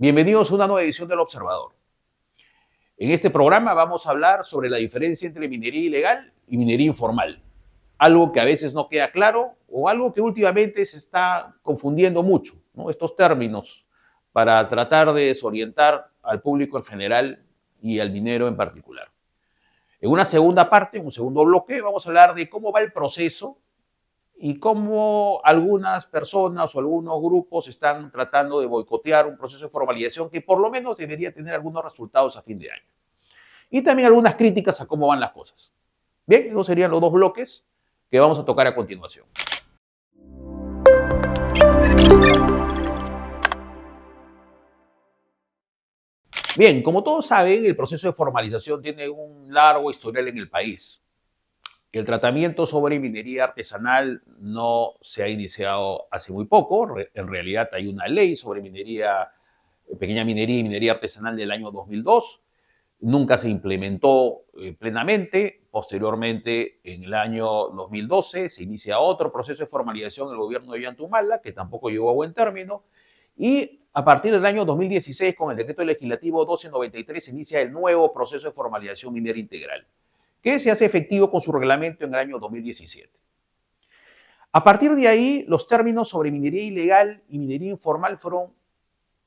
Bienvenidos a una nueva edición del Observador. En este programa vamos a hablar sobre la diferencia entre minería ilegal y minería informal. Algo que a veces no queda claro o algo que últimamente se está confundiendo mucho, ¿no? Estos términos para tratar de desorientar al público en general y al minero en particular. En una segunda parte, en un segundo bloque, vamos a hablar de cómo va el proceso y cómo algunas personas o algunos grupos están tratando de boicotear un proceso de formalización que por lo menos debería tener algunos resultados a fin de año. Y también algunas críticas a cómo van las cosas. Bien, esos serían los dos bloques que vamos a tocar a continuación. Bien, como todos saben, el proceso de formalización tiene un largo historial en el país. El tratamiento sobre minería artesanal no se ha iniciado hace muy poco. En realidad hay una ley sobre minería, pequeña minería y minería artesanal del año 2002. Nunca se implementó plenamente. Posteriormente, en el año 2012, se inicia otro proceso de formalización en el gobierno de Ollanta que tampoco llegó a buen término. Y a partir del año 2016, con el decreto legislativo 1293, se inicia el nuevo proceso de formalización minera integral, que se hace efectivo con su reglamento en el año 2017. A partir de ahí, los términos sobre minería ilegal y minería informal fueron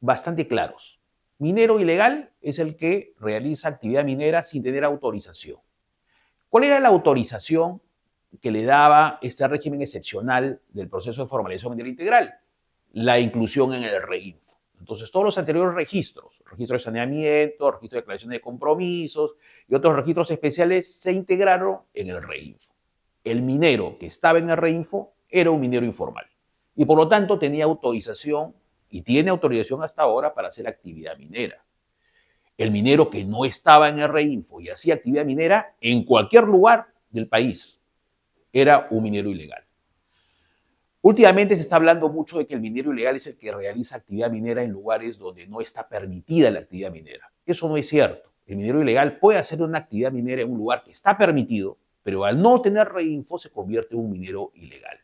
bastante claros. Minero ilegal es el que realiza actividad minera sin tener autorización. ¿Cuál era la autorización que le daba este régimen excepcional del proceso de formalización minera integral? La inclusión en el REINFO. Entonces, todos los anteriores registros, registro de saneamiento, registro de declaración de compromisos y otros registros especiales se integraron en el REINFO. El minero que estaba en el REINFO era un minero informal y por lo tanto tenía autorización y tiene autorización hasta ahora para hacer actividad minera. El minero que no estaba en el REINFO y hacía actividad minera en cualquier lugar del país era un minero ilegal. Últimamente se está hablando mucho de que el minero ilegal es el que realiza actividad minera en lugares donde no está permitida la actividad minera. Eso no es cierto. El minero ilegal puede hacer una actividad minera en un lugar que está permitido, pero al no tener REINFO se convierte en un minero ilegal.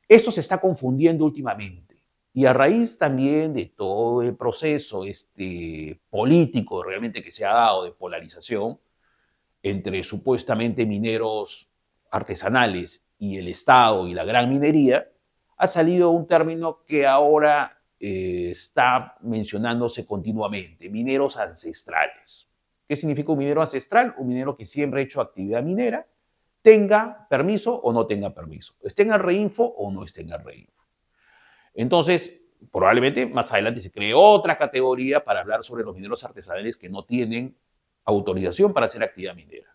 Esto se está confundiendo últimamente. Y a raíz también de todo el proceso político realmente que se ha dado de polarización entre supuestamente mineros artesanales y el Estado y la gran minería, ha salido un término que ahora está mencionándose continuamente, mineros ancestrales. ¿Qué significa un minero ancestral? Un minero que siempre ha hecho actividad minera, tenga permiso o no tenga permiso, esté en el REINFO o no esté en el REINFO. Entonces, probablemente más adelante se cree otra categoría para hablar sobre los mineros artesanales que no tienen autorización para hacer actividad minera.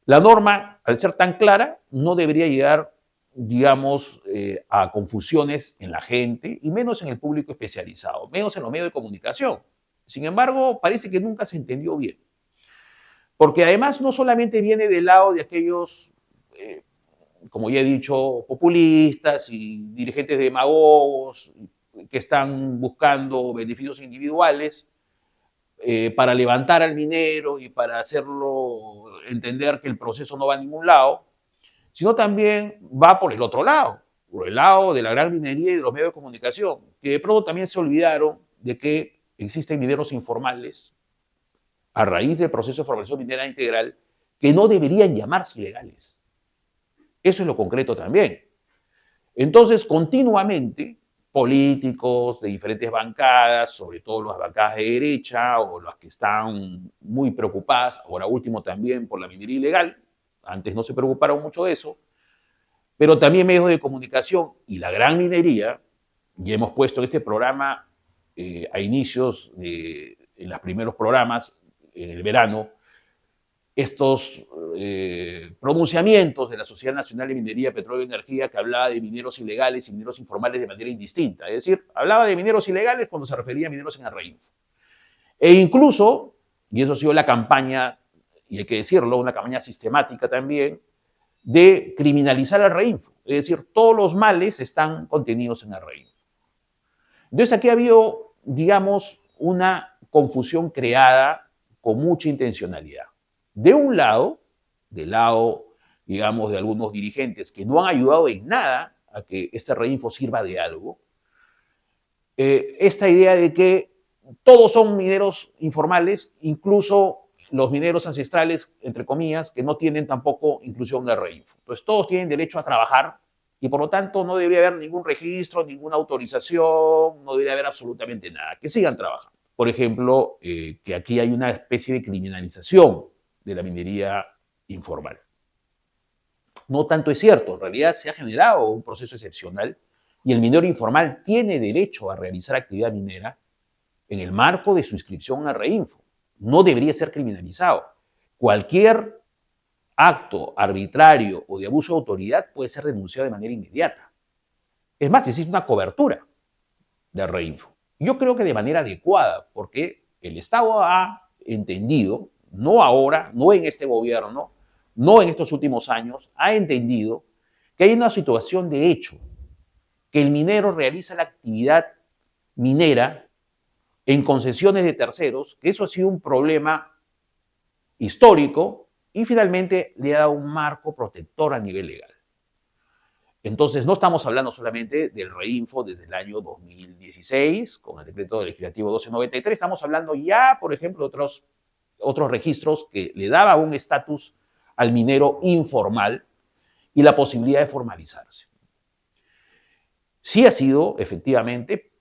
La norma, al ser tan clara, no debería llegar, digamos, a confusiones en la gente y menos en el público especializado, menos en los medios de comunicación. Sin embargo, parece que nunca se entendió bien. Porque además no solamente viene del lado de aquellos, como ya he dicho, populistas y dirigentes demagogos que están buscando beneficios individuales, para levantar al minero y para hacerlo entender que el proceso no va a ningún lado, sino también va por el otro lado, por el lado de la gran minería y de los medios de comunicación, que de pronto también se olvidaron de que existen mineros informales a raíz del proceso de formación minera integral que no deberían llamarse ilegales. Eso es lo concreto también. Entonces, continuamente, políticos de diferentes bancadas, sobre todo las bancadas de derecha o las que están muy preocupadas, ahora último también por la minería ilegal, antes no se preocuparon mucho de eso, pero también medios de comunicación y la gran minería, y hemos puesto en este programa a inicios en los primeros programas, en el verano, estos pronunciamientos de la Sociedad Nacional de Minería, Petróleo y Energía que hablaba de mineros ilegales y mineros informales de manera indistinta. Es decir, hablaba de mineros ilegales cuando se refería a mineros en el REINFO. E incluso, y eso ha sido la campaña, y hay que decirlo, una campaña sistemática también, de criminalizar al REINFO. Es decir, todos los males están contenidos en el REINFO. Entonces aquí ha habido, digamos, una confusión creada con mucha intencionalidad. De un lado, del lado, digamos, de algunos dirigentes que no han ayudado en nada a que este REINFO sirva de algo, esta idea de que todos son mineros informales, incluso los mineros ancestrales, entre comillas, que no tienen tampoco inclusión de REINFO. Entonces, todos tienen derecho a trabajar y por lo tanto no debería haber ningún registro, ninguna autorización, no debería haber absolutamente nada. Que sigan trabajando. Por ejemplo, que aquí hay una especie de criminalización de la minería informal. No tanto es cierto, en realidad se ha generado un proceso excepcional y el minero informal tiene derecho a realizar actividad minera en el marco de su inscripción a REINFO. No debería ser criminalizado. Cualquier acto arbitrario o de abuso de autoridad puede ser denunciado de manera inmediata. Es más, existe una cobertura de REINFO. Yo creo que de manera adecuada, porque el Estado ha entendido, no ahora, no en este gobierno, no en estos últimos años, ha entendido que hay una situación de hecho, que el minero realiza la actividad minera en concesiones de terceros, que eso ha sido un problema histórico y finalmente le ha dado un marco protector a nivel legal. Entonces, no estamos hablando solamente del REINFO desde el año 2016, con el decreto legislativo 1293, estamos hablando ya, por ejemplo, de otros registros que le daban un estatus al minero informal y la posibilidad de formalizarse. Sí ha sido, efectivamente,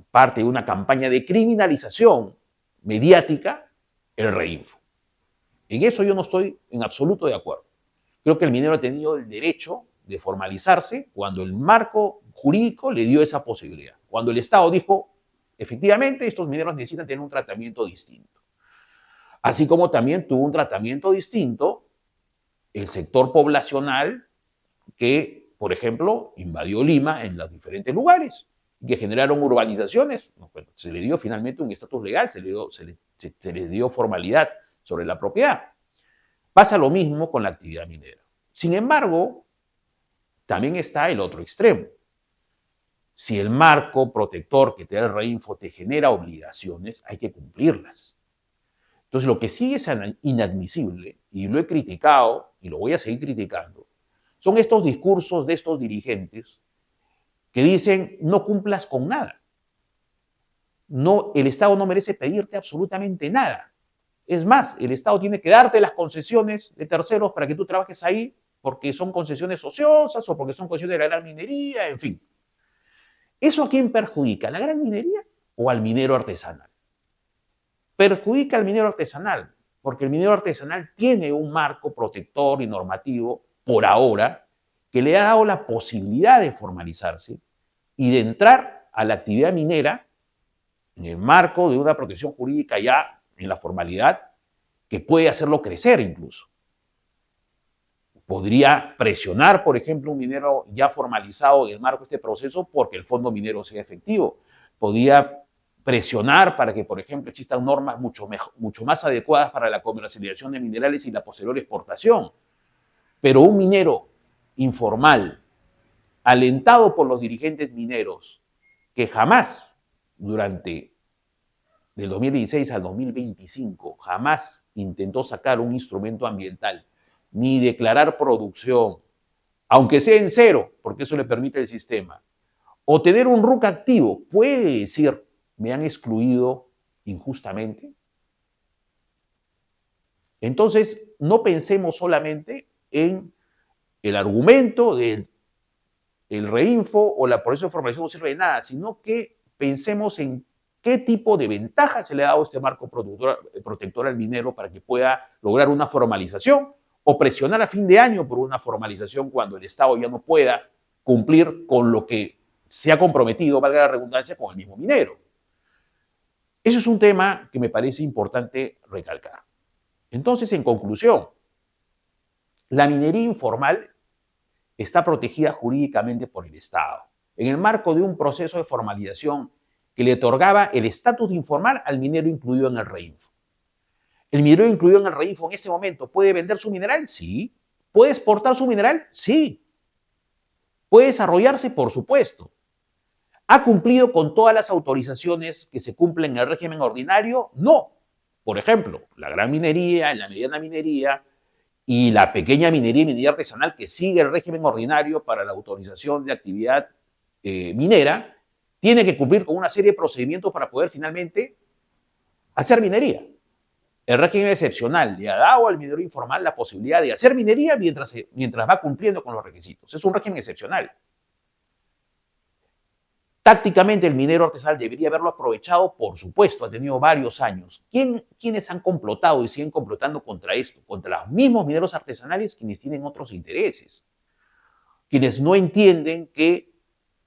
parte de una campaña de criminalización mediática el REINFO. En eso yo no estoy en absoluto de acuerdo. Creo que el minero ha tenido el derecho de formalizarse cuando el marco jurídico le dio esa posibilidad. Cuando el Estado dijo, efectivamente, estos mineros necesitan tener un tratamiento distinto. Así como también tuvo un tratamiento distinto el sector poblacional que, por ejemplo, invadió Lima en los diferentes lugares, que generaron urbanizaciones. Bueno, se le dio finalmente un estatus legal, se le dio formalidad sobre la propiedad. Pasa lo mismo con la actividad minera. Sin embargo, también está el otro extremo. Si el marco protector que te da el REINFO te genera obligaciones, hay que cumplirlas. Entonces, lo que sí es inadmisible, y lo he criticado y lo voy a seguir criticando, son estos discursos de estos dirigentes que dicen no cumplas con nada. No, el Estado no merece pedirte absolutamente nada. Es más, el Estado tiene que darte las concesiones de terceros para que tú trabajes ahí porque son concesiones ociosas o porque son concesiones de la gran minería, en fin. ¿Eso a quién perjudica? ¿A la gran minería o al minero artesanal? Perjudica al minero artesanal, porque el minero artesanal tiene un marco protector y normativo, por ahora, que le ha dado la posibilidad de formalizarse y de entrar a la actividad minera en el marco de una protección jurídica ya en la formalidad, que puede hacerlo crecer incluso. Podría presionar, por ejemplo, un minero ya formalizado en el marco de este proceso porque el fondo minero sea efectivo. Podría presionar para que, por ejemplo, existan normas mucho más adecuadas para la comercialización de minerales y la posterior exportación. Pero un minero informal, alentado por los dirigentes mineros, que jamás, durante del 2016 al 2025, jamás intentó sacar un instrumento ambiental, ni declarar producción, aunque sea en cero, porque eso le permite el sistema, o tener un RUC activo, puede decir, me han excluido injustamente. Entonces, no pensemos solamente en el argumento del REINFO o la proceso de formalización no sirve de nada, sino que pensemos en qué tipo de ventaja se le ha dado este marco protector al minero para que pueda lograr una formalización o presionar a fin de año por una formalización cuando el Estado ya no pueda cumplir con lo que se ha comprometido, valga la redundancia, con el mismo minero. Eso es un tema que me parece importante recalcar. Entonces, en conclusión, la minería informal está protegida jurídicamente por el Estado, en el marco de un proceso de formalización que le otorgaba el estatus de informal al minero incluido en el REINFO. ¿El minero incluido en el REINFO en ese momento puede vender su mineral? Sí. ¿Puede exportar su mineral? Sí. ¿Puede desarrollarse? Por supuesto. ¿Ha cumplido con todas las autorizaciones que se cumplen en el régimen ordinario? No. Por ejemplo, la gran minería, la mediana minería y la pequeña minería y minería artesanal que sigue el régimen ordinario para la autorización de actividad minera, tiene que cumplir con una serie de procedimientos para poder finalmente hacer minería. El régimen excepcional le ha dado al minero informal la posibilidad de hacer minería mientras va cumpliendo con los requisitos. Es un régimen excepcional. Tácticamente el minero artesanal debería haberlo aprovechado, por supuesto, ha tenido varios años. ¿Quiénes han complotado y siguen complotando contra esto? Contra los mismos mineros artesanales, quienes tienen otros intereses, quienes no entienden que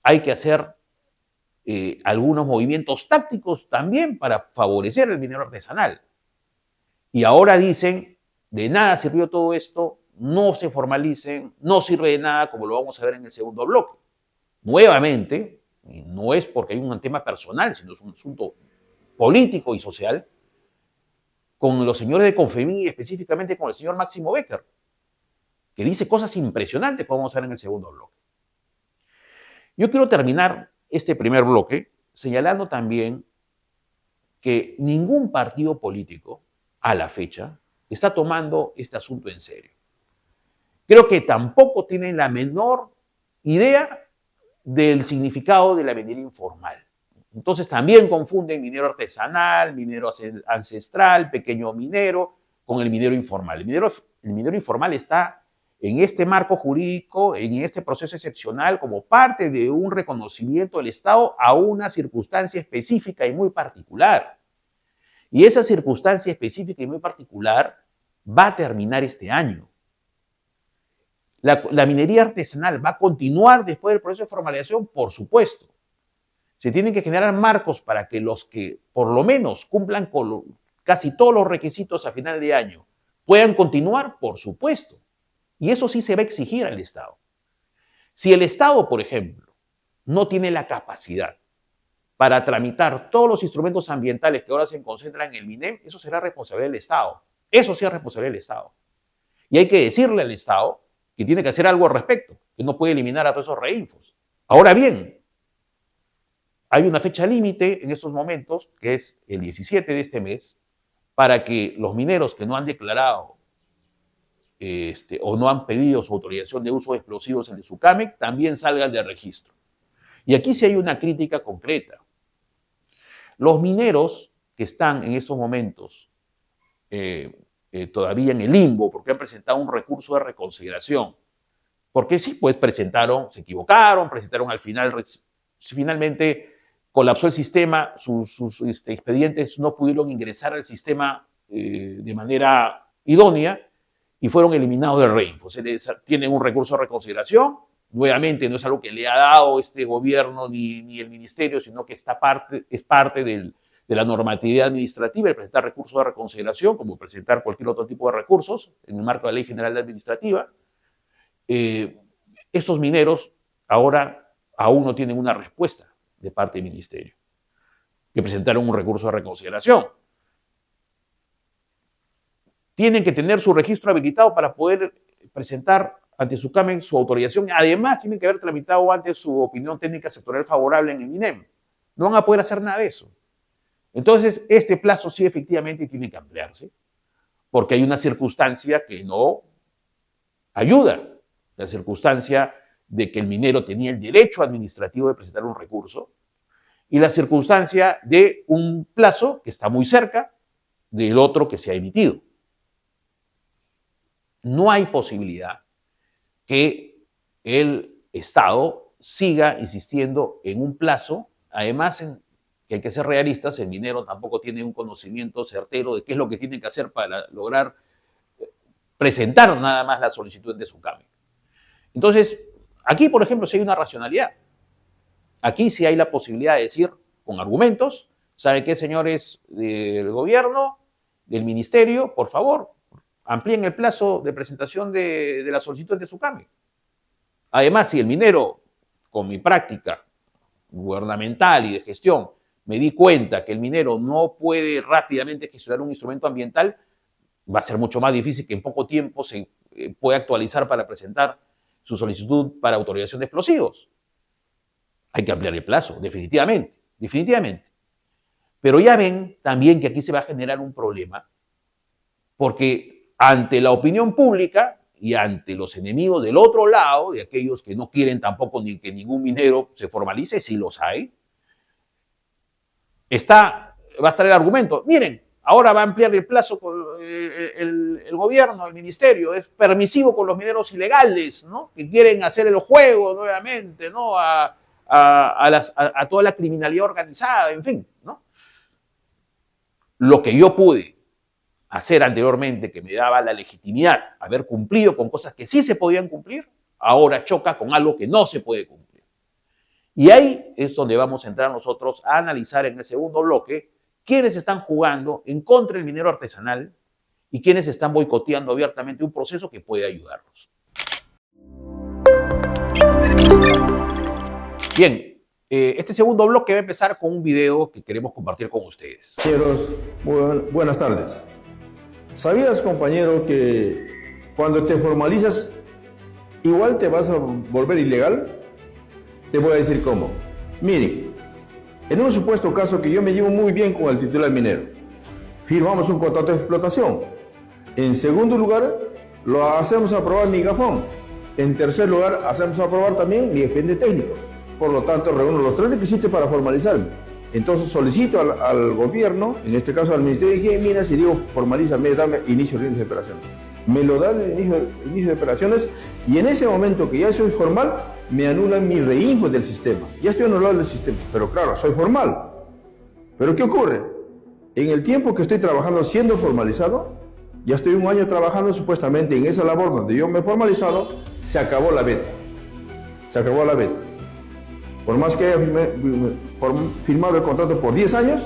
hay que hacer algunos movimientos tácticos también para favorecer al minero artesanal. Y ahora dicen, de nada sirvió todo esto, no se formalicen, no sirve de nada, como lo vamos a ver en el segundo bloque. Nuevamente, no es porque hay un tema personal, sino es un asunto político y social, con los señores de Confemí y específicamente con el señor Máximo Becker, que dice cosas impresionantes, como vamos a ver en el segundo bloque. Yo quiero terminar este primer bloque señalando también que ningún partido político a la fecha está tomando este asunto en serio. Creo que tampoco tienen la menor idea del significado de la minería informal. Entonces también confunden minero artesanal, minero ancestral, pequeño minero, con el minero informal. El minero informal está en este marco jurídico, en este proceso excepcional, como parte de un reconocimiento del Estado a una circunstancia específica y muy particular. Y esa circunstancia específica y muy particular va a terminar este año. La minería artesanal va a continuar después del proceso de formalización, por supuesto. Se tienen que generar marcos para que los que por lo menos cumplan con casi todos los requisitos a final de año puedan continuar, por supuesto. Y eso sí se va a exigir al Estado. Si el Estado, por ejemplo, no tiene la capacidad para tramitar todos los instrumentos ambientales que ahora se concentran en el MINEM, eso será responsabilidad del Estado. Eso sí es responsabilidad del Estado. Y hay que decirle al Estado que tiene que hacer algo al respecto, que no puede eliminar a todos esos reinfos. Ahora bien, hay una fecha límite en estos momentos, que es el 17 de este mes, para que los mineros que no han declarado o no han pedido su autorización de uso de explosivos en el SUCAMEC también salgan del registro. Y aquí sí hay una crítica concreta. Los mineros que están en estos momentos todavía en el limbo, porque han presentado un recurso de reconsideración, porque sí, pues presentaron, se equivocaron, presentaron al final, finalmente colapsó el sistema, sus expedientes no pudieron ingresar al sistema de manera idónea y fueron eliminados del REINFO. Tienen un recurso de reconsideración, nuevamente no es algo que le ha dado este gobierno ni el ministerio, sino que es parte de la normatividad administrativa, el presentar recursos de reconsideración, como presentar cualquier otro tipo de recursos en el marco de la Ley General Administrativa. Estos mineros ahora aún no tienen una respuesta de parte del ministerio, que presentaron un recurso de reconsideración. Tienen que tener su registro habilitado para poder presentar ante SUCAMEC su autorización. Además, tienen que haber tramitado antes su opinión técnica sectorial favorable en el MINEM. No van a poder hacer nada de eso. Entonces, este plazo sí efectivamente tiene que ampliarse, porque hay una circunstancia que no ayuda, la circunstancia de que el minero tenía el derecho administrativo de presentar un recurso y la circunstancia de un plazo que está muy cerca del otro que se ha emitido. No hay posibilidad que el Estado siga insistiendo en un plazo, además que hay que ser realistas, el minero tampoco tiene un conocimiento certero de qué es lo que tiene que hacer para lograr presentar nada más la solicitud de SUCAMEC. Entonces, aquí, por ejemplo, sí hay una racionalidad. Aquí sí hay la posibilidad de decir, con argumentos, ¿sabe qué, señores del gobierno, del ministerio? Por favor, amplíen el plazo de presentación de la solicitud de SUCAMEC. Además, si el minero, con mi práctica gubernamental y de gestión, me di cuenta que el minero no puede rápidamente gestionar un instrumento ambiental, va a ser mucho más difícil que en poco tiempo se pueda actualizar para presentar su solicitud para autorización de explosivos. Hay que ampliar el plazo, definitivamente. Pero ya ven también que aquí se va a generar un problema, porque ante la opinión pública y ante los enemigos del otro lado, de aquellos que no quieren tampoco ni que ningún minero se formalice, sí los hay, va a estar el argumento. Miren, ahora va a ampliar el plazo con el gobierno, el ministerio, es permisivo con los mineros ilegales, ¿no? Que quieren hacer el juego nuevamente, ¿no? A toda la criminalidad organizada, en fin, ¿no? Lo que yo pude hacer anteriormente, que me daba la legitimidad, haber cumplido con cosas que sí se podían cumplir, ahora choca con algo que no se puede cumplir. Y ahí es donde vamos a entrar nosotros a analizar en el segundo bloque quiénes están jugando en contra del minero artesanal y quiénes están boicoteando abiertamente un proceso que puede ayudarlos. Bien, este segundo bloque va a empezar con un video que queremos compartir con ustedes. Compañeros, buenas tardes. ¿Sabías, compañero, que cuando te formalizas, igual te vas a volver ilegal? Te voy a decir cómo. Miren, en un supuesto caso que yo me llevo muy bien con el titular minero, firmamos un contrato de explotación. En segundo lugar, lo hacemos aprobar mi gafón. En tercer lugar, hacemos aprobar también mi expediente técnico. Por lo tanto, reúno los 3 requisitos para formalizarme. Entonces solicito al gobierno, en este caso al Ministerio de Higiene y Minas, y digo, formalízame, dame inicio de operaciones. Me lo dan el inicio de operaciones y en ese momento que ya soy formal, me anulan mi reinfo del sistema. Ya estoy anulado del sistema, pero claro, soy formal. ¿Pero qué ocurre? En el tiempo que estoy trabajando siendo formalizado, ya estoy 1 año trabajando supuestamente en esa labor donde yo me he formalizado, se acabó la beta. Se acabó la beta. Por más que haya firmado el contrato por 10 años,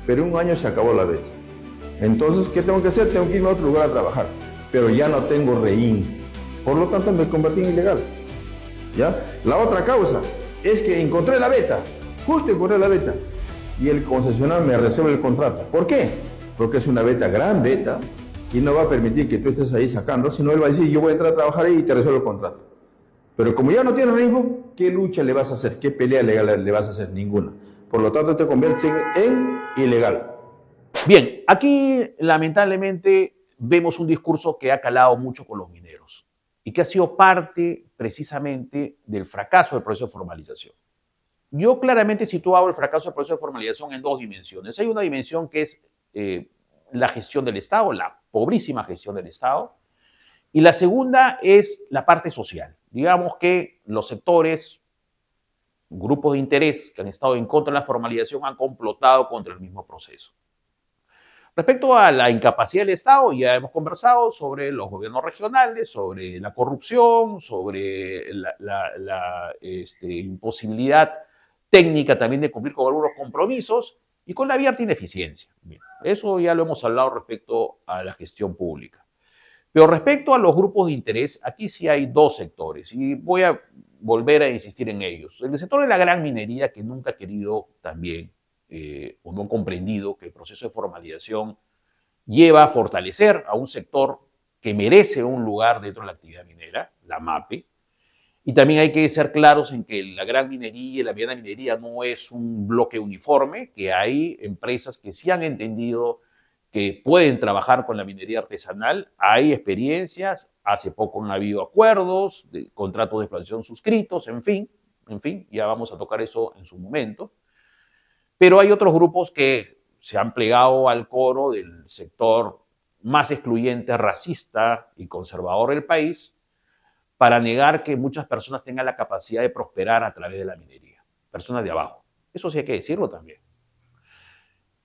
pero 1 año se acabó la beta. Entonces, ¿qué tengo que hacer? Tengo que irme a otro lugar a trabajar, pero ya no tengo reinfo. Por lo tanto, me convertí en ilegal. ¿Ya? La otra causa es que encontré la beta, justo encontré la beta, y el concesionario me resuelve el contrato. ¿Por qué? Porque es una beta, gran beta, y no va a permitir que tú estés ahí sacando, sino él va a decir, yo voy a entrar a trabajar ahí y te resuelvo el contrato. Pero como ya no tienes reinfo, ¿qué lucha le vas a hacer? ¿Qué pelea legal le vas a hacer? Ninguna. Por lo tanto, te conviertes en ilegal. Bien, aquí lamentablemente vemos un discurso que ha calado mucho con los mineros y que ha sido parte precisamente del fracaso del proceso de formalización. Yo claramente he situado el fracaso del proceso de formalización en 2 dimensiones. Hay una dimensión que es la gestión del Estado, la pobrísima gestión del Estado, y la segunda es la parte social. Digamos que los sectores, grupos de interés que han estado en contra de la formalización han complotado contra el mismo proceso. Respecto a la incapacidad del Estado, ya hemos conversado sobre los gobiernos regionales, sobre la corrupción, sobre la imposibilidad técnica también de cumplir con algunos compromisos y con la abierta ineficiencia. Bien, eso ya lo hemos hablado respecto a la gestión pública. Pero respecto a los grupos de interés, aquí sí hay 2 sectores y voy a volver a insistir en ellos. El sector de la gran minería, que nunca ha querido también o no ha comprendido que el proceso de formalización lleva a fortalecer a un sector que merece un lugar dentro de la actividad minera, la MAPE. Y también hay que ser claros en que la gran minería y la mediana minería no es un bloque uniforme, que hay empresas que sí han entendido que pueden trabajar con la minería artesanal, hay experiencias, hace poco han habido acuerdos, de contratos de explotación suscritos, en fin, ya vamos a tocar eso en su momento. Pero hay otros grupos que se han plegado al coro del sector más excluyente, racista y conservador del país para negar que muchas personas tengan la capacidad de prosperar a través de la minería, personas de abajo. Eso sí hay que decirlo también.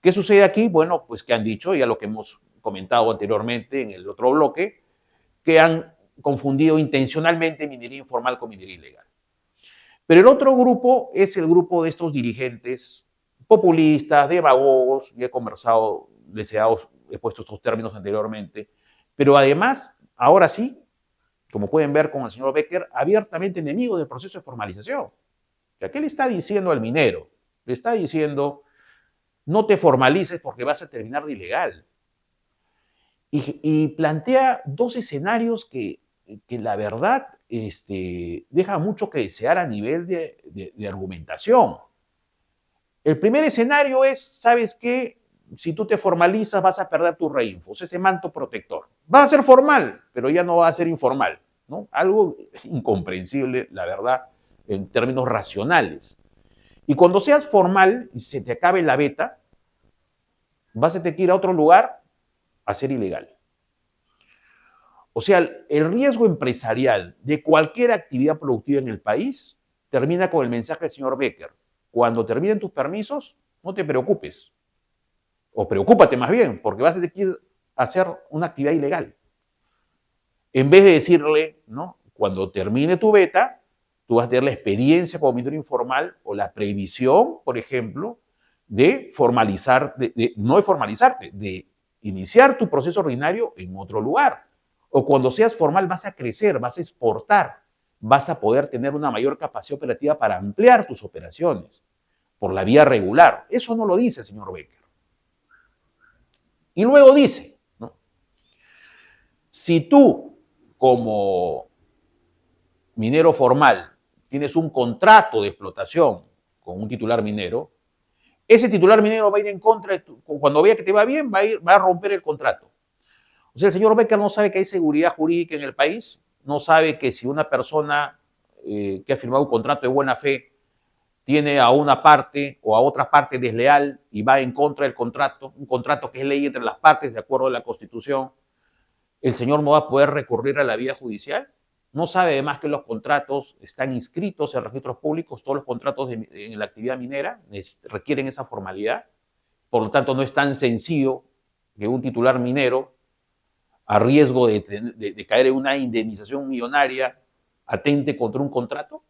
¿Qué sucede aquí? Bueno, pues que han dicho, ya lo que hemos comentado anteriormente en el otro bloque, que han confundido intencionalmente minería informal con minería ilegal. Pero el otro grupo es el grupo de estos dirigentes populistas, demagogos, ya he conversado, he puesto estos términos anteriormente, pero además, ahora sí, como pueden ver con el señor Becker, abiertamente enemigo del proceso de formalización. ¿Qué le está diciendo al minero? Le está diciendo, no te formalices porque vas a terminar de ilegal. Y plantea 2 escenarios que la verdad deja mucho que desear a nivel de argumentación. El primer escenario es, ¿sabes qué? Si tú te formalizas vas a perder tus reinfos, ese manto protector. Va a ser formal, pero ya no va a ser informal, ¿no? Algo incomprensible, la verdad, en términos racionales. Y cuando seas formal y se te acabe la beta, vas a tener que ir a otro lugar a ser ilegal. O sea, el riesgo empresarial de cualquier actividad productiva en el país termina con el mensaje del señor Becker. Cuando terminen tus permisos, no te preocupes. O preocúpate más bien, porque vas a tener que ir a hacer una actividad ilegal. En vez de decirle, ¿no? Cuando termine tu beta, tú vas a tener la experiencia como minero informal o la previsión, por ejemplo, de formalizar, no de formalizarte, de iniciar tu proceso ordinario en otro lugar. O cuando seas formal vas a crecer, vas a exportar, vas a poder tener una mayor capacidad operativa para ampliar tus operaciones por la vía regular. Eso no lo dice el señor Becker. Y luego dice, ¿no? Si tú, como minero formal, tienes un contrato de explotación con un titular minero, ese titular minero va a ir en contra, cuando vea que te va bien, va a romper el contrato. O sea, el señor Becker no sabe que hay seguridad jurídica en el país, no sabe que si una persona que ha firmado un contrato de buena fe tiene a una parte o a otra parte desleal y va en contra del contrato, un contrato que es ley entre las partes de acuerdo a la Constitución, el señor no va a poder recurrir a la vía judicial. No sabe además que los contratos están inscritos en registros públicos, todos los contratos en la actividad minera requieren esa formalidad. Por lo tanto, no es tan sencillo que un titular minero, a riesgo de caer en una indemnización millonaria, atente contra un contrato.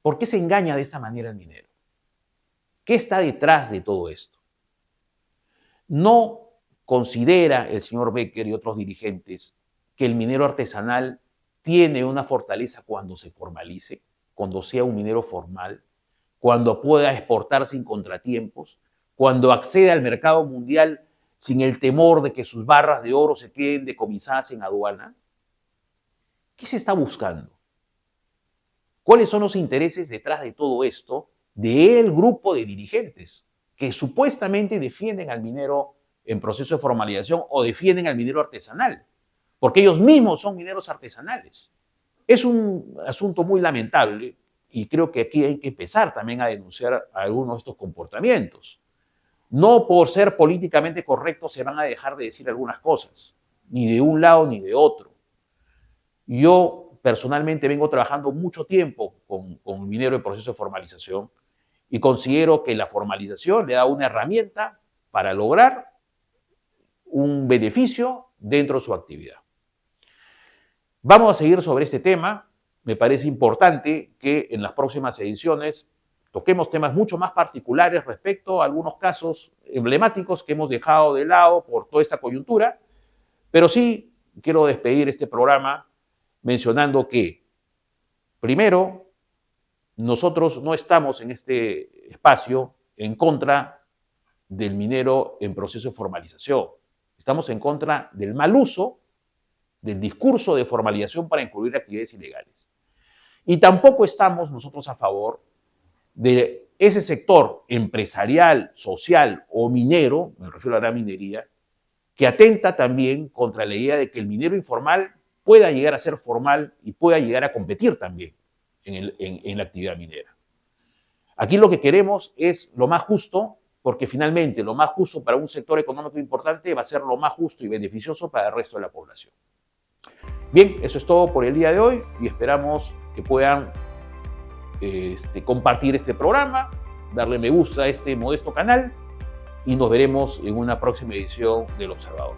¿Por qué se engaña de esta manera el minero? ¿Qué está detrás de todo esto? No considera el señor Becker y otros dirigentes que el minero artesanal tiene una fortaleza cuando se formalice, cuando sea un minero formal, cuando pueda exportar sin contratiempos, cuando acceda al mercado mundial sin el temor de que sus barras de oro se queden decomisadas en aduana. ¿Qué se está buscando? ¿Cuáles son los intereses detrás de todo esto del grupo de dirigentes que supuestamente defienden al minero en proceso de formalización o defienden al minero artesanal? Porque ellos mismos son mineros artesanales. Es un asunto muy lamentable y creo que aquí hay que empezar también a denunciar algunos de estos comportamientos. No por ser políticamente correctos se van a dejar de decir algunas cosas, ni de un lado ni de otro. Yo personalmente vengo trabajando mucho tiempo con minero en proceso de formalización y considero que la formalización le da una herramienta para lograr un beneficio dentro de su actividad. Vamos a seguir sobre este tema. Me parece importante que en las próximas ediciones toquemos temas mucho más particulares respecto a algunos casos emblemáticos que hemos dejado de lado por toda esta coyuntura, pero sí quiero despedir este programa mencionando que, primero, nosotros no estamos en este espacio en contra del minero en proceso de formalización. Estamos en contra del mal uso del discurso de formalización para encubrir actividades ilegales. Y tampoco estamos nosotros a favor de ese sector empresarial, social o minero, me refiero a la minería, que atenta también contra la idea de que el minero informal pueda llegar a ser formal y pueda llegar a competir también en la actividad minera. Aquí lo que queremos es lo más justo, porque finalmente lo más justo para un sector económico importante va a ser lo más justo y beneficioso para el resto de la población. Bien, eso es todo por el día de hoy y esperamos que puedan compartir este programa, darle me gusta a este modesto canal y nos veremos en una próxima edición del Observador.